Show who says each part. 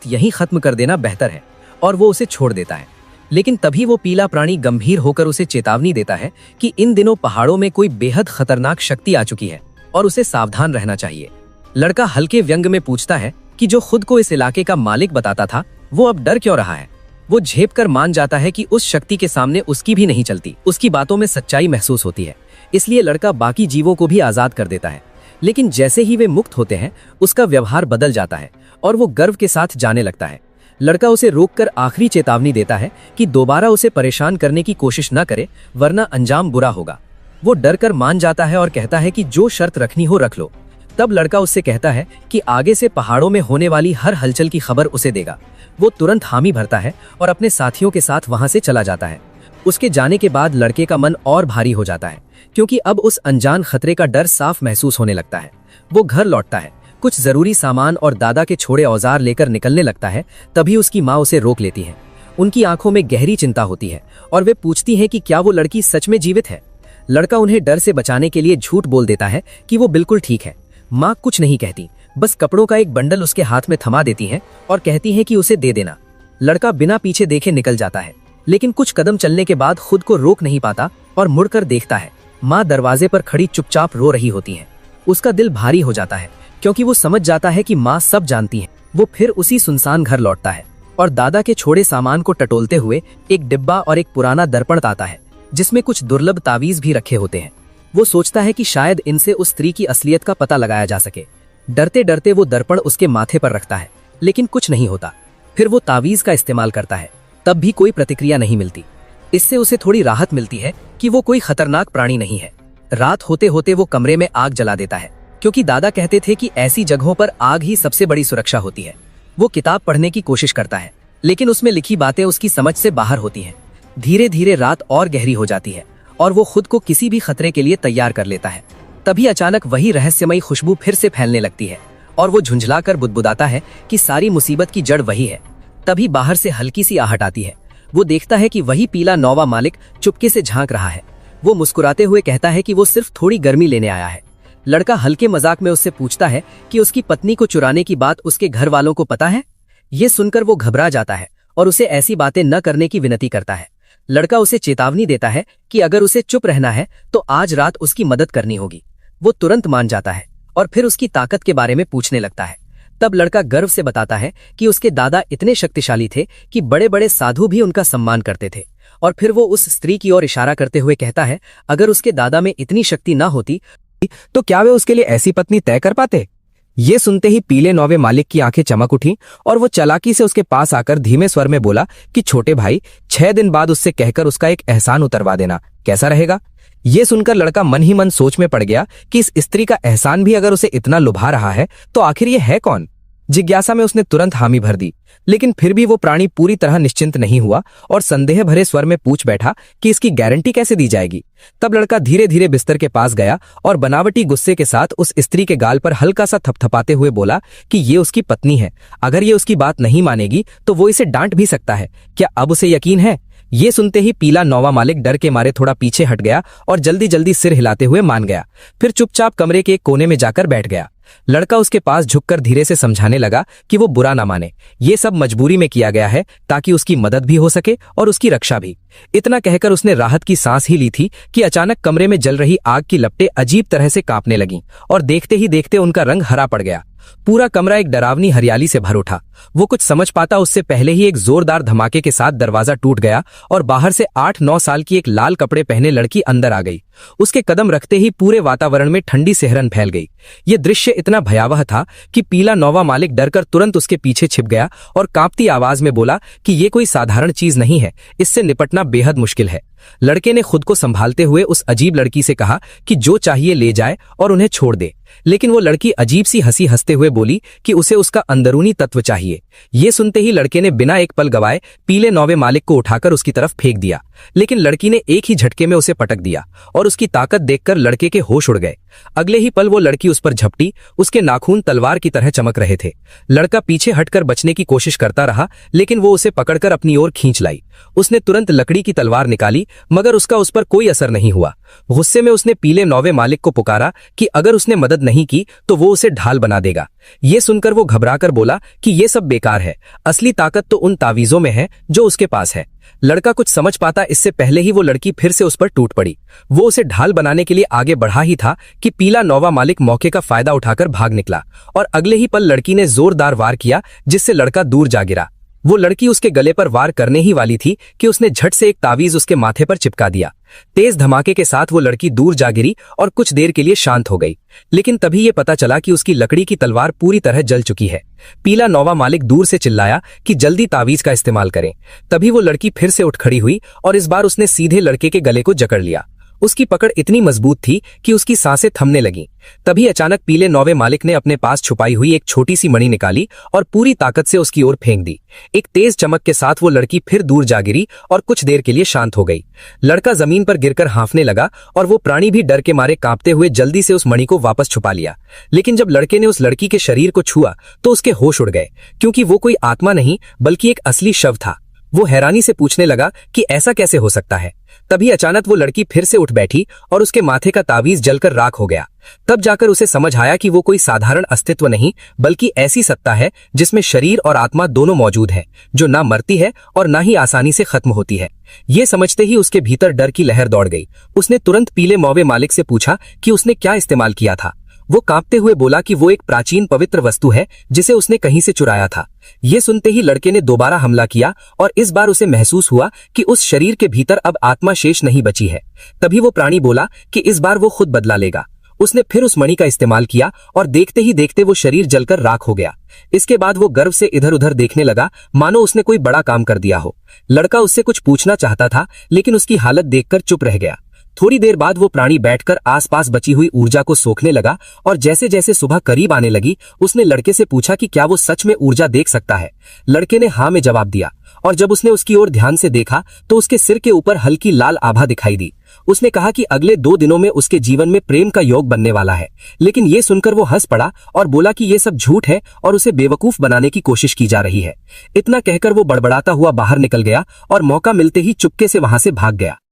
Speaker 1: यहीं खत्म कर देना बेहतर है, और वो उसे छोड़ देता है। लेकिन तभी वो पीला प्राणी गंभीर होकर उसे चेतावनी देता है कि इन दिनों पहाड़ों में कोई बेहद खतरनाक शक्ति आ चुकी है और उसे सावधान रहना चाहिए। लड़का हल्के व्यंग में पूछता है कि जो खुद को इस इलाके का मालिक बताता था वो अब डर क्यों रहा है। वो झेप कर मान जाता है कि उस शक्ति के सामने उसकी भी नहीं चलती। उसकी बातों में सच्चाई महसूस होती है, इसलिए लड़का बाकी जीवों को भी आजाद कर देता है। लेकिन जैसे ही वे मुक्त होते हैं उसका व्यवहार बदल जाता है और वो गर्व के साथ जाने लगता है। लड़का उसे रोककर आखिरी चेतावनी देता है कि दोबारा उसे परेशान करने की कोशिश न करे, वरना अंजाम बुरा होगा। वो डर कर मान जाता है और कहता है कि जो शर्त रखनी हो रख लो। तब लड़का उससे कहता है कि आगे से पहाड़ों में होने वाली हर हलचल की खबर उसे देगा। वो तुरंत हामी भरता है और अपने साथियों के साथ वहां से चला जाता है। उसके जाने के बाद लड़के का मन और भारी हो जाता है, क्योंकि अब उस अनजान खतरे का डर साफ महसूस होने लगता है। वो घर लौटता है, कुछ जरूरी सामान और दादा के छोड़े औजार लेकर निकलने लगता है। तभी उसकी माँ उसे रोक लेती है। उनकी आंखों में गहरी चिंता होती है और वे पूछती हैं कि क्या वो लड़की सच में जीवित है। लड़का उन्हें डर से बचाने के लिए झूठ बोल देता है कि वो बिल्कुल ठीक है। माँ कुछ नहीं कहती, बस कपड़ों का एक बंडल उसके हाथ में थमा देती हैं और कहती हैं कि उसे दे देना। लड़का बिना पीछे देखे निकल जाता है, लेकिन कुछ कदम चलने के बाद खुद को रोक नहीं पाता और मुड़कर देखता है। माँ दरवाजे पर खड़ी चुपचाप रो रही होती हैं। उसका दिल भारी हो जाता है, क्योंकि वो समझ जाता है कि माँ सब जानती है। वो फिर उसी सुनसान घर लौटता है और दादा के छोड़े सामान को टटोलते हुए एक डिब्बा और एक पुराना दर्पण लाता है, जिसमें कुछ दुर्लभ तावीज भी रखे होते हैं। वो सोचता है कि शायद इनसे उस स्त्री की असलियत का पता लगाया जा सके। डरते डरते वो दर्पण उसके माथे पर रखता है, लेकिन कुछ नहीं होता। फिर वो तावीज का इस्तेमाल करता है, तब भी कोई प्रतिक्रिया नहीं मिलती। इससे उसे थोड़ी राहत मिलती है कि वो कोई खतरनाक प्राणी नहीं है। रात होते होते वो कमरे में आग जला देता है, क्योंकि दादा कहते थे कि ऐसी जगहों पर आग ही सबसे बड़ी सुरक्षा होती है। वो किताब पढ़ने की कोशिश करता है, लेकिन उसमें लिखी बातें उसकी समझ से बाहर होती हैं। धीरे धीरे रात और गहरी हो जाती है और वो खुद को किसी भी खतरे के लिए तैयार कर लेता है। तभी अचानक वही रहस्यमयी खुशबू फिर से फैलने लगती है और वो झुंझलाकर बुदबुदाता है कि सारी मुसीबत की जड़ वही है। तभी बाहर से हल्की सी आहट आती है। वो देखता है कि वही पीला नौवा मालिक चुपके से झांक रहा है। वो मुस्कुराते हुए कहता है कि वो सिर्फ थोड़ी गर्मी लेने आया है। लड़का हल्के मजाक में उससे पूछता है कि उसकी पत्नी को चुराने की बात उसके घर वालों को पता है। ये सुनकर वो घबरा जाता है और उसे ऐसी बातें न करने की विनती करता है। लड़का उसे चेतावनी देता है कि अगर उसे चुप रहना है तो आज रात उसकी मदद करनी होगी। वो तुरंत मान जाता है और फिर उसकी ताकत के बारे में पूछने लगता है। तब लड़का गर्व से बताता है कि उसके दादा इतने शक्तिशाली थे कि बड़े बड़े साधु भी उनका सम्मान करते थे। और फिर वो उस स्त्री की ओर इशारा करते हुए कहता है, अगर उसके दादा में इतनी शक्ति ना होती तो क्या वे उसके लिए ऐसी पत्नी तय कर पाते। ये सुनते ही पीले नौवे मालिक की आंखें चमक उठी और वो चालाकी से उसके पास आकर धीमे स्वर में बोला कि छोटे भाई, 6 दिन बाद उससे कहकर उसका एक एहसान उतरवा देना, कैसा रहेगा। ये सुनकर लड़का मन ही मन सोच में पड़ गया कि इस स्त्री का एहसान भी अगर उसे इतना लुभा रहा है तो आखिर ये है कौन। जिज्ञासा में उसने तुरंत हामी भर दी, लेकिन फिर भी वो प्राणी पूरी तरह निश्चिंत नहीं हुआ और संदेह भरे स्वर में पूछ बैठा कि इसकी गारंटी कैसे दी जाएगी। तब लड़का धीरे धीरे बिस्तर के पास गया और बनावटी गुस्से के साथ उस स्त्री के गाल पर हल्का सा थपथपाते हुए बोला कि ये उसकी पत्नी है, अगर ये उसकी बात नहीं मानेगी तो वो इसे डांट भी सकता है। क्या अब उसे यकीन है। ये सुनते ही पीला नौवा मालिक डर के मारे थोड़ा पीछे हट गया और जल्दी जल्दी सिर हिलाते हुए मान गया। फिर चुपचाप कमरे के एक कोने में जाकर बैठ गया। लड़का उसके पास झुककर धीरे से समझाने लगा कि वो बुरा ना माने, ये सब मजबूरी में किया गया है ताकि उसकी मदद भी हो सके और उसकी रक्षा भी। इतना कहकर उसने राहत की सांस ही ली थी कि अचानक कमरे में जल रही आग की लपटें अजीब तरह से कांपने लगीं और देखते ही देखते उनका रंग हरा पड़ गया। पूरा कमरा एक डरावनी हरियाली से भर उठा। वो कुछ समझ पाता उससे पहले ही एक जोरदार धमाके के साथ दरवाजा टूट गया और बाहर से 8-9 साल की एक लाल कपड़े पहने लड़की अंदर आ गई। उसके कदम रखते ही पूरे वातावरण में ठंडी सिहरन फैल गई। ये दृश्य इतना भयावह था कि पीला नौवा मालिक डरकर तुरंत उसके पीछे छिप गया और कांपती आवाज में बोला कि ये कोई साधारण चीज नहीं है, इससे निपटना बेहद मुश्किल है। लड़के ने खुद को संभालते हुए उस अजीब लड़की से कहा कि जो चाहिए ले जाए और उन्हें छोड़ दे, लेकिन वो लड़की अजीब सी हंसी हंसते हुए बोली कि उसे उसका अंदरूनी तत्व चाहिए। ये सुनते ही लड़के ने बिना एक पल गवाए पीले नौवे मालिक को उठाकर उसकी तरफ फेंक दिया, लेकिन लड़की ने एक ही झटके में उसे पटक दिया और उसकी ताकत देखकर लड़के के होश उड़ गए। अगले ही पल वो लड़की उस पर झपटी। उसके नाखून तलवार की तरह चमक रहे थे। लड़का पीछे हटकर बचने की कोशिश करता रहा, लेकिन वो उसे पकड़कर अपनी ओर खींच लाई। उसने तुरंत लकड़ी की तलवार निकाली मगर उसका उस पर कोई असर नहीं हुआ। गुस्से में उसने पीले नौवे मालिक को पुकारा कि अगर उसने मदद नहीं की तो वो उसे ढाल बना देगा। ये सुनकर वो घबराकर बोला कि ये सब बेकार है, असली ताकत तो उन तावीजों में है जो उसके पास है। लड़का कुछ समझ पाता इससे पहले ही वो लड़की फिर से उस पर टूट पड़ी। वो उसे ढाल बनाने के लिए आगे बढ़ा ही था कि पीला नौवा मालिक मौके का फायदा उठाकर भाग निकला और अगले ही पल लड़की ने जोरदार वार किया, जिससे लड़का दूर जा गिरा। वो लड़की उसके गले पर वार करने ही वाली थी कि उसने झट से एक तावीज उसके माथे पर चिपका दिया। तेज धमाके के साथ वो लड़की दूर जा गिरी और कुछ देर के लिए शांत हो गई, लेकिन तभी ये पता चला कि उसकी लकड़ी की तलवार पूरी तरह जल चुकी है। पीला नौवा मालिक दूर से चिल्लाया कि जल्दी तावीज का इस्तेमाल करें। तभी वो लड़की फिर से उठ खड़ी हुई और इस बार उसने सीधे लड़के के गले को जकड़ लिया। उसकी पकड़ इतनी मजबूत थी कि उसकी सांसें थमने लगीं। तभी अचानक पीले नौवे मालिक ने अपने पास छुपाई हुई एक छोटी सी मणि निकाली और पूरी ताकत से उसकी ओर फेंक दी। एक तेज चमक के साथ वो लड़की फिर दूर जा गिरी और कुछ देर के लिए शांत हो गई। लड़का जमीन पर गिरकर हांफने लगा और वो प्राणी भी डर के मारे कांपते हुए जल्दी से उस मणि को वापस छुपा लिया। लेकिन जब लड़के ने उस लड़की के शरीर को छुआ तो उसके होश उड़ गए, क्योंकि वो कोई आत्मा नहीं बल्कि एक असली शव था। वो हैरानी से पूछने लगा कि ऐसा कैसे हो सकता है। तभी अचानक वो लड़की फिर से उठ बैठी और उसके माथे का तावीज जलकर राख हो गया। तब जाकर उसे समझ आया कि वो कोई साधारण अस्तित्व नहीं बल्कि ऐसी सत्ता है जिसमें शरीर और आत्मा दोनों मौजूद है, जो ना मरती है और ना ही आसानी से खत्म होती है। ये समझते ही उसके भीतर डर की लहर दौड़ गई। उसने तुरंत पीले मौवे मालिक से पूछा कि उसने क्या इस्तेमाल किया था। वो कांपते हुए बोला कि वो एक प्राचीन पवित्र वस्तु है जिसे उसने कहीं से चुराया था। ये सुनते ही लड़के ने दोबारा हमला किया और इस बार उसे महसूस हुआ कि उस शरीर के भीतर अब आत्मा शेष नहीं बची है। तभी वो प्राणी बोला कि इस बार वो खुद बदला लेगा। उसने फिर उस मणि का इस्तेमाल किया और देखते ही देखते वो शरीर जलकर राख हो गया। इसके बाद वो गर्व से इधर उधर देखने लगा, मानो उसने कोई बड़ा काम कर दिया हो। लड़का उससे कुछ पूछना चाहता था, लेकिन उसकी हालत देखकर चुप रह गया। थोड़ी देर बाद वो प्राणी बैठकर आसपास बची हुई ऊर्जा को सोखने लगा और जैसे जैसे सुबह करीब आने लगी उसने लड़के से पूछा कि क्या वो सच में ऊर्जा देख सकता है। लड़के ने हाँ में जवाब दिया और जब उसने उसकी ओर ध्यान से देखा तो उसके सिर के ऊपर हल्की लाल आभा दिखाई दी। उसने कहा कि अगले 2 दिनों में उसके जीवन में प्रेम का योग बनने वाला है। लेकिन ये सुनकर वो हंस पड़ा और बोला कि ये सब झूठ है और उसे बेवकूफ बनाने की कोशिश की जा रही है। इतना कहकर वो बड़बड़ाता हुआ बाहर निकल गया और मौका मिलते ही चुपके से वहां से भाग गया।